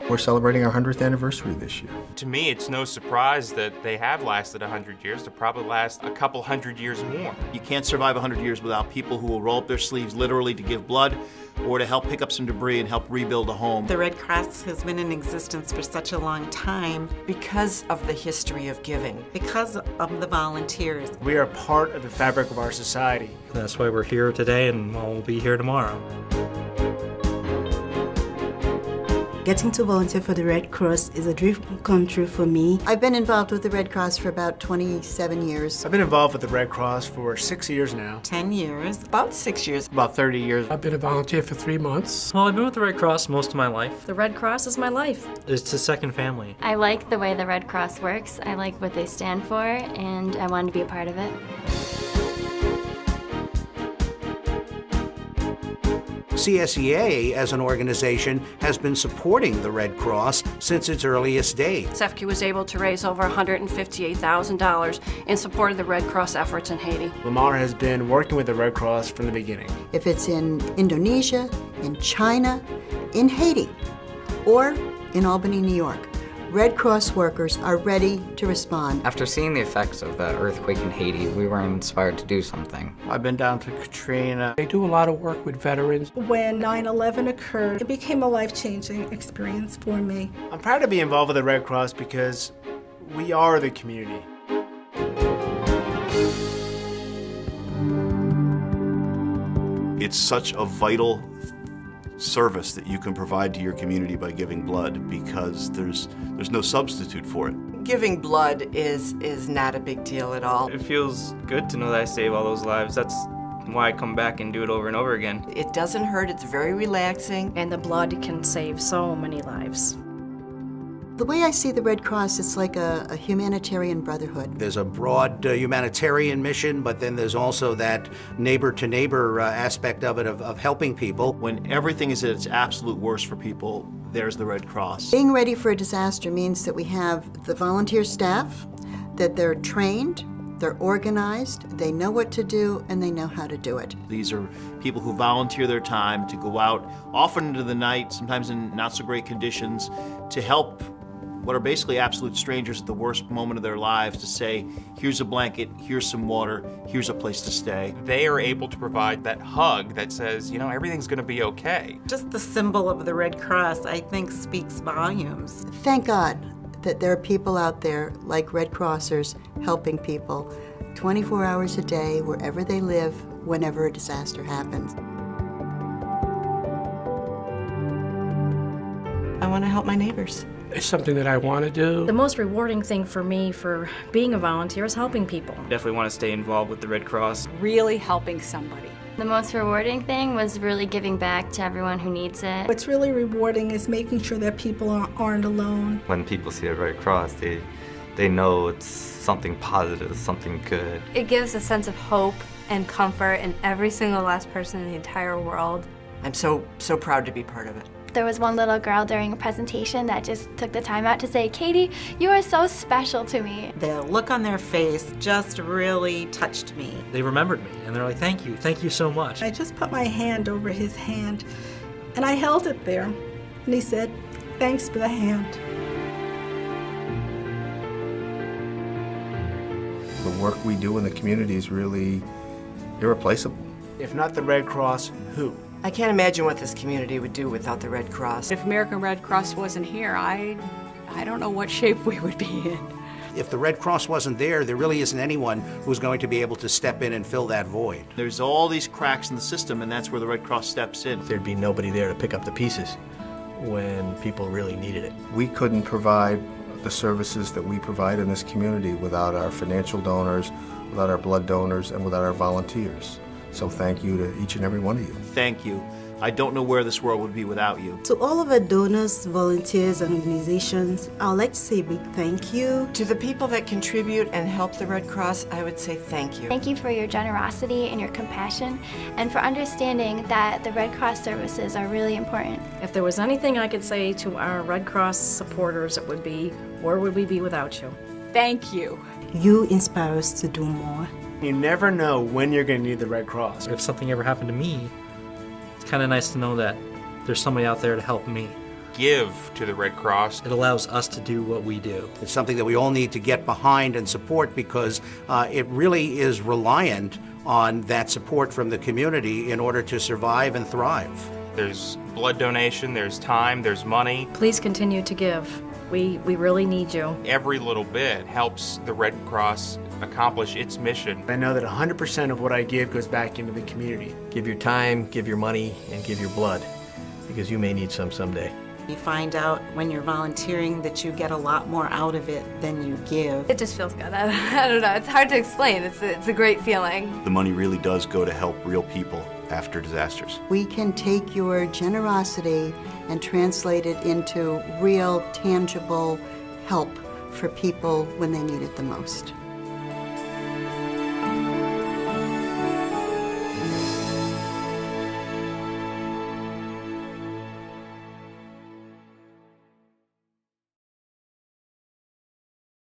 We're celebrating our 100th anniversary this year. To me, it's no surprise that they have lasted 100 years. They'll probably last a couple hundred years more. You can't survive 100 years without people who will roll up their sleeves literally to give blood or to help pick up some debris and help rebuild a home. The Red Cross has been in existence for such a long time because of the history of giving. because of the volunteers. We are part of the fabric of our society. That's why we're here today, and we'll be here tomorrow. Getting to volunteer for the Red Cross is a dream come true for me. I've been involved with the Red Cross for about 27 years. I've been involved with the Red Cross for 6 years now. 10 years. About 6 years. About 30 years. I've been a volunteer for 3 months. Well, I've been with the Red Cross most of my life. The Red Cross is my life. It's a second family. I like the way the Red Cross works. I like what they stand for, and I wanted to be a part of it. CSEA, as an organization, has been supporting the Red Cross since its earliest days. CEFCU was able to raise over $158,000 in support of the Red Cross efforts in Haiti. Lamar has been working with the Red Cross from the beginning. If it's in Indonesia, in China, in Haiti, or in Albany, New York, Red Cross workers are ready to respond. After seeing the effects of the earthquake in Haiti, we were inspired to do something. I've been down to Katrina. They do a lot of work with veterans. When 9/11 occurred, it became a life-changing experience for me. I'm proud to be involved with the Red Cross because we are the community. It's such a vital service that you can provide to your community by giving blood, because there's no substitute for it. Giving blood is not a big deal at all. It feels good to know that I save all those lives. That's why I come back and do it over and over again. It doesn't hurt, it's very relaxing. And the blood can save so many lives. The way I see the Red Cross, it's like a humanitarian brotherhood. There's a broad humanitarian mission, but then there's also that neighbor-to-neighbor aspect of it, of helping people. When everything is at its absolute worst for people, there's the Red Cross. Being ready for a disaster means that we have the volunteer staff, that they're trained, they're organized, they know what to do, and they know how to do it. These are people who volunteer their time to go out, often into the night, sometimes in not so great conditions, to help what are basically absolute strangers at the worst moment of their lives, to say, here's a blanket, here's some water, here's a place to stay. They are able to provide that hug that says, you know, everything's going to be okay. Just the symbol of the Red Cross, I think, speaks volumes. Thank God that there are people out there like Red Crossers helping people 24 hours a day, wherever they live, whenever a disaster happens. I want to help my neighbors. It's something that I want to do. The most rewarding thing for me for being a volunteer is helping people. Definitely want to stay involved with the Red Cross. Really helping somebody. The most rewarding thing was really giving back to everyone who needs it. What's really rewarding is making sure that people aren't alone. When people see the Red Cross, they know it's something positive, something good. It gives a sense of hope and comfort in every single last person in the entire world. I'm so proud to be part of it. There was one little girl during a presentation that just took the time out to say, "Katie, you are so special to me." The look on their face just really touched me. They remembered me, and they're like, thank you so much. I just put my hand over his hand, and I held it there. And he said, "Thanks for the hand." The work we do in the community is really irreplaceable. If not the Red Cross, who? I can't imagine what this community would do without the Red Cross. If American Red Cross wasn't here, I don't know what shape we would be in. If the Red Cross wasn't there, there really isn't anyone who's going to be able to step in and fill that void. There's all these cracks in the system, and that's where the Red Cross steps in. There'd be nobody there to pick up the pieces when people really needed it. We couldn't provide the services that we provide in this community without our financial donors, without our blood donors, and without our volunteers. So thank you to each and every one of you. Thank you. I don't know where this world would be without you. To all of our donors, volunteers, and organizations, I'd like to say a big thank you. To the people that contribute and help the Red Cross, I would say thank you. Thank you for your generosity and your compassion, and for understanding that the Red Cross services are really important. If there was anything I could say to our Red Cross supporters, it would be, where would we be without you? Thank you. You inspire us to do more. You never know when you're going to need the Red Cross. If something ever happened to me, it's kind of nice to know that there's somebody out there to help me. give to the Red Cross. It allows us to do what we do. It's something that we all need to get behind and support because it really is reliant on that support from the community in order to survive and thrive. There's blood donation, there's time, there's money. Please continue to give. We really need you. Every little bit helps the Red Cross accomplish its mission. I know that 100% of what I give goes back into the community. Give your time, give your money, and give your blood, because you may need some someday. You find out when you're volunteering that you get a lot more out of it than you give. It just feels good. I don't know. It's hard to explain. It's a great feeling. The money really does go to help real people after disasters. We can take your generosity and translate it into real, tangible help for people when they need it the most.